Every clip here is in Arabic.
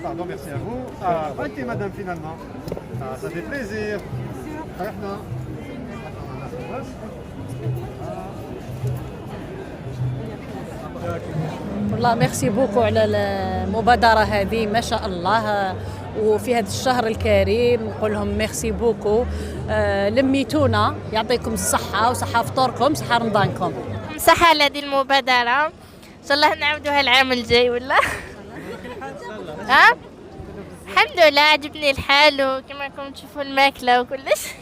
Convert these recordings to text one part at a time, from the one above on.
Pardon, merci à vous. Ok, madame, finalement. Ça fait plaisir. والله ميرسي بوكو على المبادرة هذه ما شاء الله، وفي هذا الشهر الكريم نقول لهم ميرسي بوكو. لميتونا، يعطيكم الصحة وصحة فطوركم، صحة رمضانكم. صحة على هذه المبادرة، إن شاء الله نعاودوها العام الجاي ولا؟ ها؟ الحمد لله عجبني الحال، وكما راكم تشوفوا الماكلة وكلش.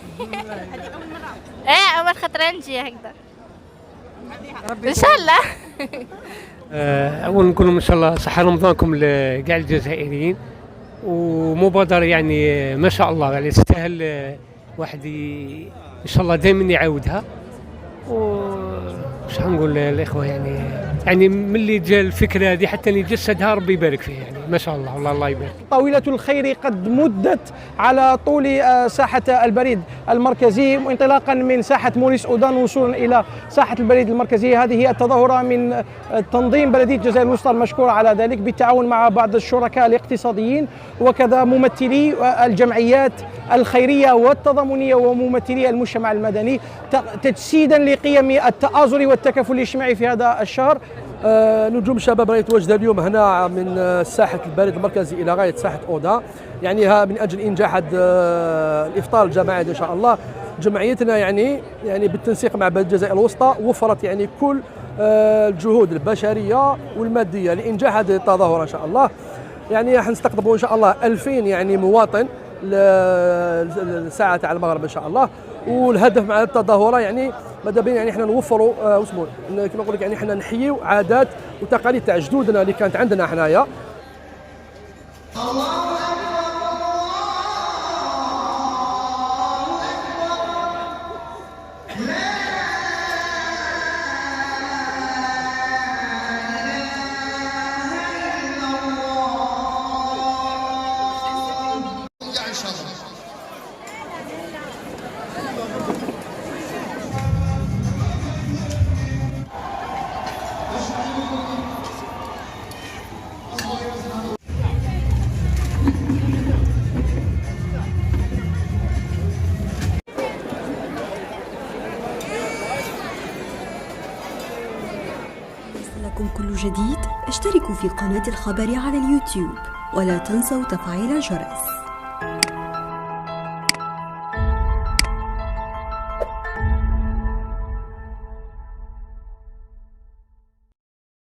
أول خطرة نجي هكذا إن شاء الله. أول نقول لهم إن شاء الله صحة رمضانكم لكاع الجزائريين، ومبادرة يعني ما شاء الله يعني تستاهل واحد إن شاء الله دائما يعاودها. وش نقول للإخوة يعني ملي جا الفكرة هذه حتى يجسدها ربي يبارك فيه، يعني ما شاء الله والله الله يبارك. طاولة الخير قد مدت على طول ساحة البريد المركزي، انطلاقا من ساحة موريس أودان وصولا إلى ساحة البريد المركزي. هذه هي التظاهرة من تنظيم بلدية الجزائر الوسطى المشكورة على ذلك، بالتعاون مع بعض الشركاء الاقتصاديين وكذا ممثلي الجمعيات الخيرية والتضامنية وممثلي المجتمع المدني، تجسيدا لقيم التآزر والتكافل الاجتماعي في هذا الشهر. نجوم الشباب راهي متواجده اليوم هنا من ساحه البريد المركزي الى غايه ساحه اودا، يعني من اجل انجاح هذا الافطار الجماعي ان شاء الله. جمعيتنا يعني بالتنسيق مع بلديه الجزائر الوسطى وفرت يعني كل الجهود البشريه والماديه لانجاح هذه التظاهره ان شاء الله. يعني راح نستقطبوا ان شاء الله 2000 يعني مواطن للساعه تاع المغرب ان شاء الله. والهدف مع التظاهره يعني ماذا بينا يعني احنا نوفروا كما نقول لك يعني احنا نحييو عادات وتقاليد تاع جدودنا اللي كانت عندنا حنايا. لكم كل جديد اشتركوا في قناة الخبر على اليوتيوب ولا تنسوا تفعيل الجرس.